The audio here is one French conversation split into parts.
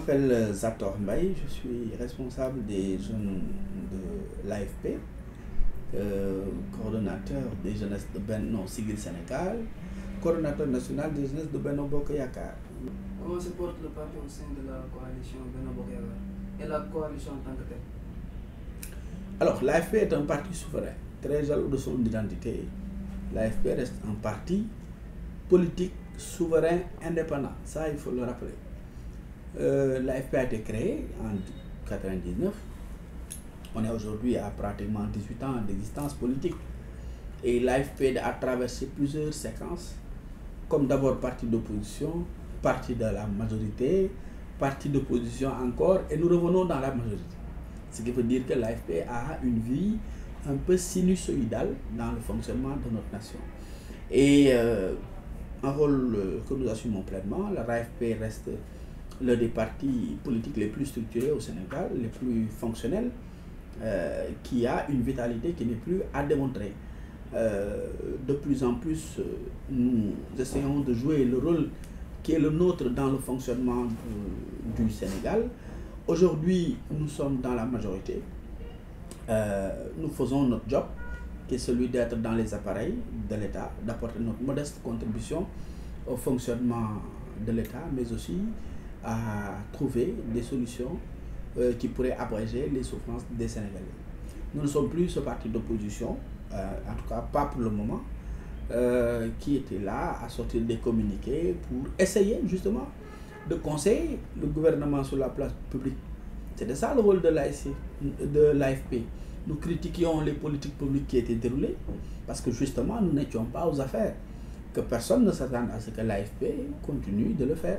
m'appelle Zator Mbaye, je suis responsable des jeunes de l'AFP, coordonnateur des jeunesses de Benno Siggil Sénégal, coordonnateur national des jeunesses de Benno Bokk Yakaar. Comment se porte le parti au sein de la coalition Benno Bokk Yakaar et la coalition en tant que telle? Alors, l'AFP est un parti souverain, très jaloux de son identité. L'AFP reste un parti politique, souverain, indépendant. Ça, il faut le rappeler. L'AFP a été créée en 1999. On est aujourd'hui à pratiquement 18 ans d'existence politique. Et l'AFP a traversé plusieurs séquences, comme d'abord parti d'opposition, parti de la majorité, parti d'opposition encore, et nous revenons dans la majorité. Ce qui veut dire que l'AFP a une vie un peu sinusoïdale dans le fonctionnement de notre nation. Et un rôle que nous assumons pleinement. L'AFP reste l'un des partis politiques les plus structurés au Sénégal, les plus fonctionnels, qui a une vitalité qui n'est plus à démontrer. De plus en plus, nous essayons de jouer le rôle qui est le nôtre dans le fonctionnement du Sénégal. Aujourd'hui, nous sommes dans la majorité. Nous faisons notre job, qui est celui d'être dans les appareils de l'État, d'apporter notre modeste contribution au fonctionnement de l'État, mais aussi à trouver des solutions qui pourraient abréger les souffrances des Sénégalais. Nous ne sommes plus ce parti d'opposition, en tout cas pas pour le moment, qui était là à sortir des communiqués pour essayer justement de conseiller le gouvernement sur la place publique. C'était ça le rôle de l'AFP. Nous critiquions les politiques publiques qui étaient déroulées parce que justement nous n'étions pas aux affaires. Que personne ne s'attende à ce que l'AFP continue de le faire,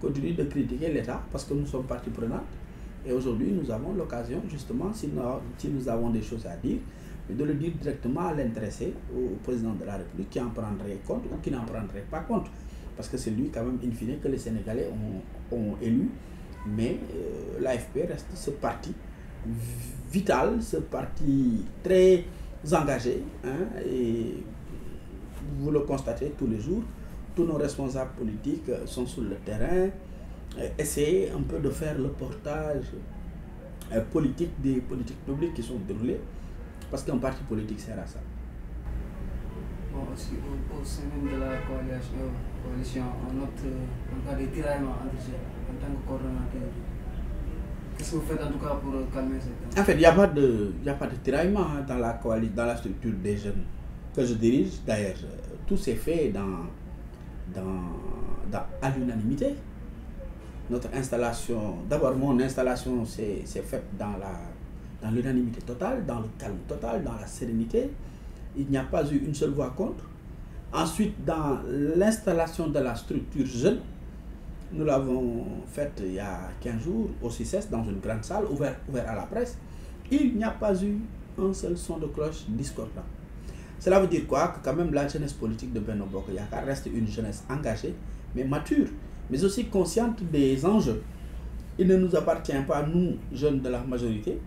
continue de critiquer l'État parce que nous sommes partie prenante. Et aujourd'hui nous avons l'occasion justement, si nous avons des choses à dire, de le dire directement à l'intéressé, au président de la République qui en prendrait compte ou qui n'en prendrait pas compte. Parce que c'est lui quand même in fine que les Sénégalais ont élu. Mais l'AFP reste ce parti vital, ce parti très engagé, hein, et vous le constatez tous les jours, tous nos responsables politiques sont sur le terrain, essayer un peu de faire le portage politique des politiques publiques qui sont déroulées, parce qu'un parti politique sert à ça. Bon, aussi au sein même de la coalition, on note en cas des tiraillements entre jeunes en tant que coordonnateur. Qu'est-ce que vous faites en tout cas pour calmer cette... En fait, il n'y a pas de tiraillement dans la coalition, dans la structure des jeunes que je dirige. D'ailleurs, tout s'est fait à l'unanimité. Notre installation, d'abord mon installation s'est faite dans l'unanimité totale, dans le calme total, dans la sérénité. Il n'y a pas eu une seule voix contre. Ensuite, dans l'installation de la structure jeune, nous l'avons faite il y a 15 jours au CICES dans une grande salle ouverte à la presse. Il n'y a pas eu un seul son de cloche discordant. Cela veut dire quoi? Que quand même la jeunesse politique de Benno Bokk Yakaar reste une jeunesse engagée, mais mature, mais aussi consciente des enjeux. Il ne nous appartient pas, nous, jeunes de la majorité,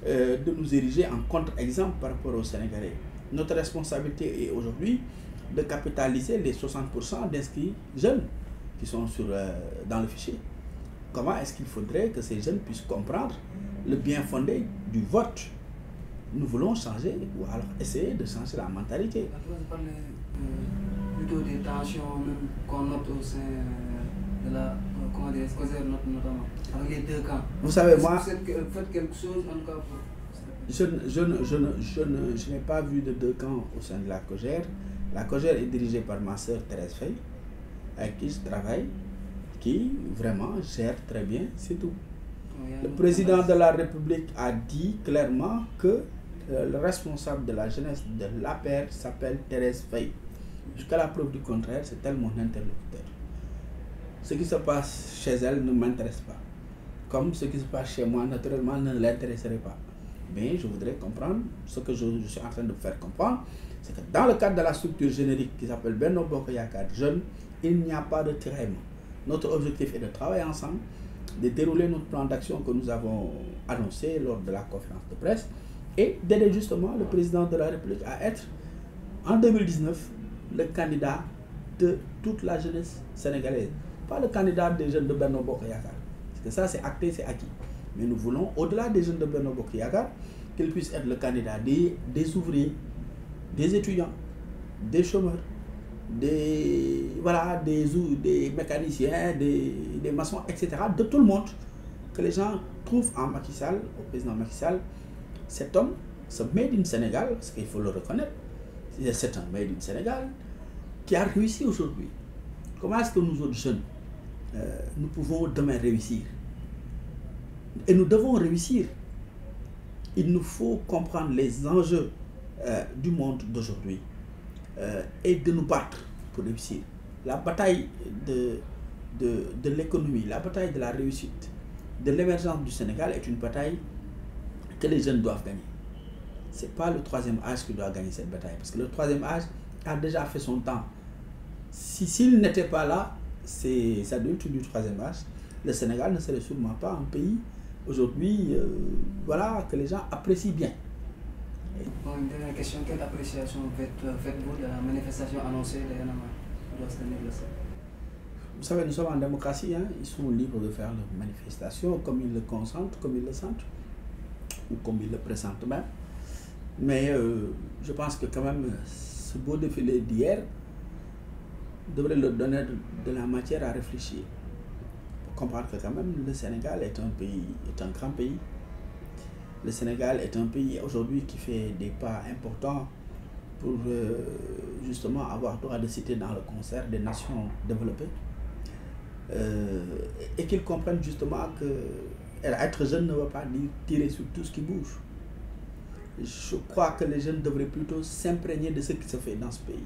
de nous ériger en contre-exemple par rapport aux Sénégalais. Notre responsabilité est aujourd'hui de capitaliser les 60% d'inscrits jeunes qui sont dans le fichier. Comment est-ce qu'il faudrait que ces jeunes puissent comprendre le bien fondé du vote? Nous voulons changer, ou alors essayer de changer la mentalité. Vous parlez plutôt des tensions qu'on note au sein de la COJER notamment, avec les deux camps. Vous savez, moi, vous faites quelque chose en tout cas pour... Je n'ai pas vu de deux camps au sein de la COJER. La COJER est dirigée par ma sœur Thérèse Faye, avec qui je travaille, qui vraiment gère très bien, c'est tout. Le président de la République a dit clairement que le responsable de la jeunesse de l'APR s'appelle Thérèse Faye. Jusqu'à la preuve du contraire, c'est elle mon interlocuteur. Ce qui se passe chez elle ne m'intéresse pas. Comme ce qui se passe chez moi, naturellement, ne l'intéresserait pas. Mais je voudrais comprendre, ce que je suis en train de faire comprendre, c'est que dans le cadre de la structure générique qui s'appelle Benno Bokk Yakaar Jeunes, il n'y a pas de tiraillement. Notre objectif est de travailler ensemble, de dérouler notre plan d'action que nous avons annoncé lors de la conférence de presse et d'aider justement le président de la République à être, en 2019, le candidat de toute la jeunesse sénégalaise. Pas le candidat des jeunes de Benno Bokk Yakaar. Parce que ça, c'est acté, c'est acquis. Mais nous voulons, au-delà des jeunes de Benno Bokk Yakaar, qu'ils puissent être le candidat des ouvriers, des étudiants, des chômeurs, des mécaniciens, des maçons, etc., de tout le monde, que les gens trouvent en Macky Sall, au président Macky Sall, cet homme, ce made in Sénégal, parce qu'il faut le reconnaître, c'est un made in Sénégal qui a réussi aujourd'hui. Comment est-ce que nous autres jeunes, nous pouvons demain réussir? Et nous devons réussir. Il nous faut comprendre les enjeux du monde d'aujourd'hui et de nous battre pour réussir. La bataille de l'économie, la bataille de la réussite, de l'émergence du Sénégal est une bataille que les jeunes doivent gagner. Ce n'est pas le troisième âge qui doit gagner cette bataille, parce que le troisième âge a déjà fait son temps. S'il n'était pas là, ces adultes du troisième âge, le Sénégal ne serait sûrement pas un pays aujourd'hui que les gens apprécient bien. Bon, une dernière question, quelle appréciation faites-vous de la manifestation annoncée de Y'en a marre qui doit se tenir le 7? Vous savez, nous sommes en démocratie, hein? Ils sont libres de faire leur manifestation comme ils le consentent, comme ils le sentent, ou comme ils le pressentent même. Mais je pense que quand même, ce beau défilé d'hier devrait leur donner de la matière à réfléchir. Pour comprendre que quand même, le Sénégal est un grand pays. Le Sénégal est un pays aujourd'hui qui fait des pas importants pour justement avoir droit de citer dans le concert des nations développées. Et qu'ils comprennent justement que être jeune ne veut pas dire tirer sur tout ce qui bouge. Je crois que les jeunes devraient plutôt s'imprégner de ce qui se fait dans ce pays,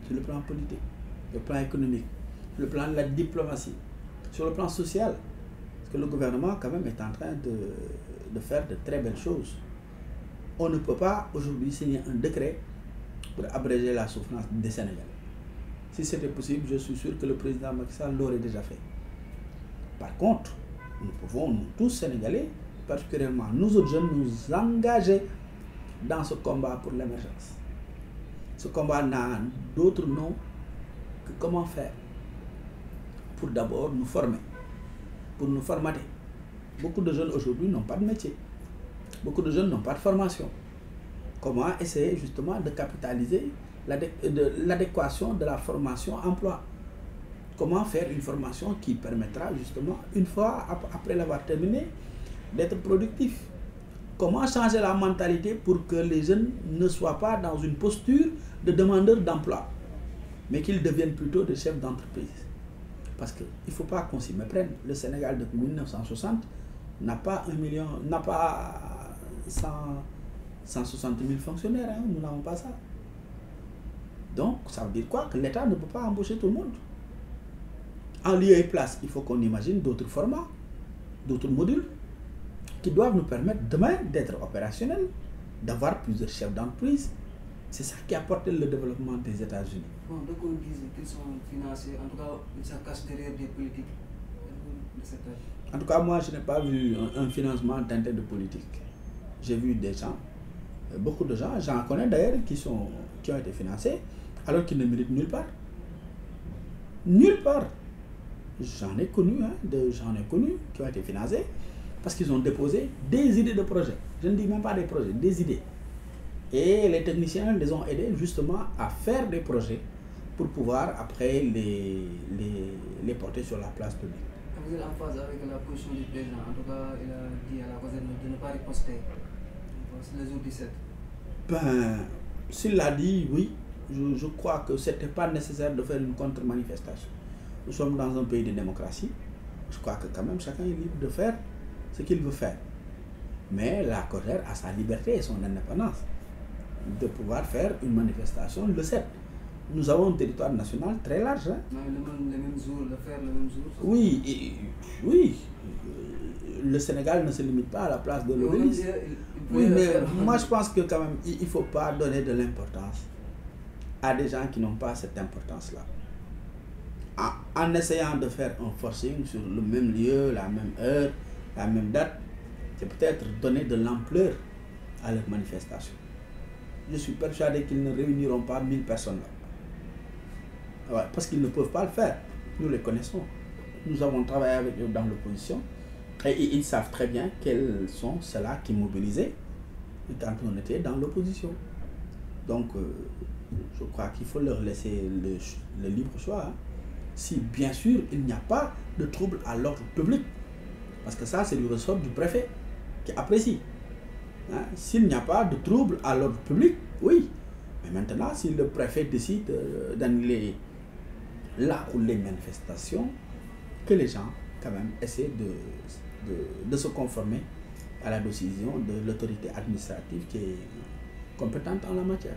sur le plan politique, le plan économique, sur le plan de la diplomatie, sur le plan social. Parce que le gouvernement quand même est en train de faire de très belles choses. On ne peut pas aujourd'hui signer un décret pour abréger la souffrance des Sénégalais. Si c'était possible, je suis sûr que le président Macky Sall l'aurait déjà fait. Par contre, nous pouvons, nous tous Sénégalais, particulièrement nous autres jeunes, nous engager dans ce combat pour l'émergence. Ce combat n'a d'autre nom que comment faire pour d'abord nous former, pour nous formater. Beaucoup de jeunes aujourd'hui n'ont pas de métier. Beaucoup de jeunes n'ont pas de formation. Comment essayer justement de capitaliser l'adéquation de la formation-emploi? Comment faire une formation qui permettra justement, une fois après l'avoir terminée, d'être productif? Comment changer la mentalité pour que les jeunes ne soient pas dans une posture de demandeurs d'emploi, mais qu'ils deviennent plutôt des chefs d'entreprise? Parce qu'il ne faut pas qu'on s'y méprenne. Le Sénégal depuis 1960 n'a pas 160 000 fonctionnaires, hein? Nous n'avons pas ça. Donc, ça veut dire quoi? Que l'État ne peut pas embaucher tout le monde. En lieu et place, il faut qu'on imagine d'autres formats, d'autres modules qui doivent nous permettre demain d'être opérationnels, d'avoir plusieurs chefs d'entreprise. C'est ça qui a porté le développement des États-Unis. Bon, donc on dit qu'ils sont financés, en tout cas, ça cache derrière des politiques de cet âge. En tout cas, moi, je n'ai pas vu un financement teinté de politique. J'ai vu des gens, beaucoup de gens, j'en connais d'ailleurs, qui ont été financés, alors qu'ils ne méritent nulle part. Nulle part. J'en ai connu qui ont été financés parce qu'ils ont déposé des idées de projets. Je ne dis même pas des projets, des idées. Et les techniciens les ont aidés justement à faire des projets pour pouvoir après les porter sur la place publique. Vous êtes en phase avec la position du président. En tout cas, il a dit à la cause de ne pas riposter le jour 17. Ben, s'il l'a dit, oui, je crois que ce n'était pas nécessaire de faire une contre-manifestation. Nous sommes dans un pays de démocratie. Je crois que quand même chacun est libre de faire ce qu'il veut faire. Mais la colère a sa liberté et son indépendance de pouvoir faire une manifestation le 7. Nous avons un territoire national très large. Hein? Non, le même jour, le faire le même jour. Oui, oui. Le Sénégal ne se limite pas à la place de l'Obélisque. Oui, mais moi je pense que quand même, il ne faut pas donner de l'importance à des gens qui n'ont pas cette importance-là. En essayant de faire un forcing sur le même lieu, la même heure, la même date, c'est peut-être donner de l'ampleur à leur manifestation. Je suis persuadé qu'ils ne réuniront pas 1000 personnes là. Ouais, parce qu'ils ne peuvent pas le faire. Nous les connaissons. Nous avons travaillé avec eux dans l'opposition. Et ils savent très bien quels sont ceux-là qui mobilisaient quand on était dans l'opposition. Donc, je crois qu'il faut leur laisser le libre choix. Hein. Si, bien sûr, il n'y a pas de trouble à l'ordre public, parce que ça, c'est du ressort du préfet qui apprécie. Hein. S'il n'y a pas de trouble à l'ordre public, oui. Mais maintenant, si le préfet décide d'annuler là où les manifestations, que les gens, quand même, essaient de se conformer à la décision de l'autorité administrative qui est compétente en la matière.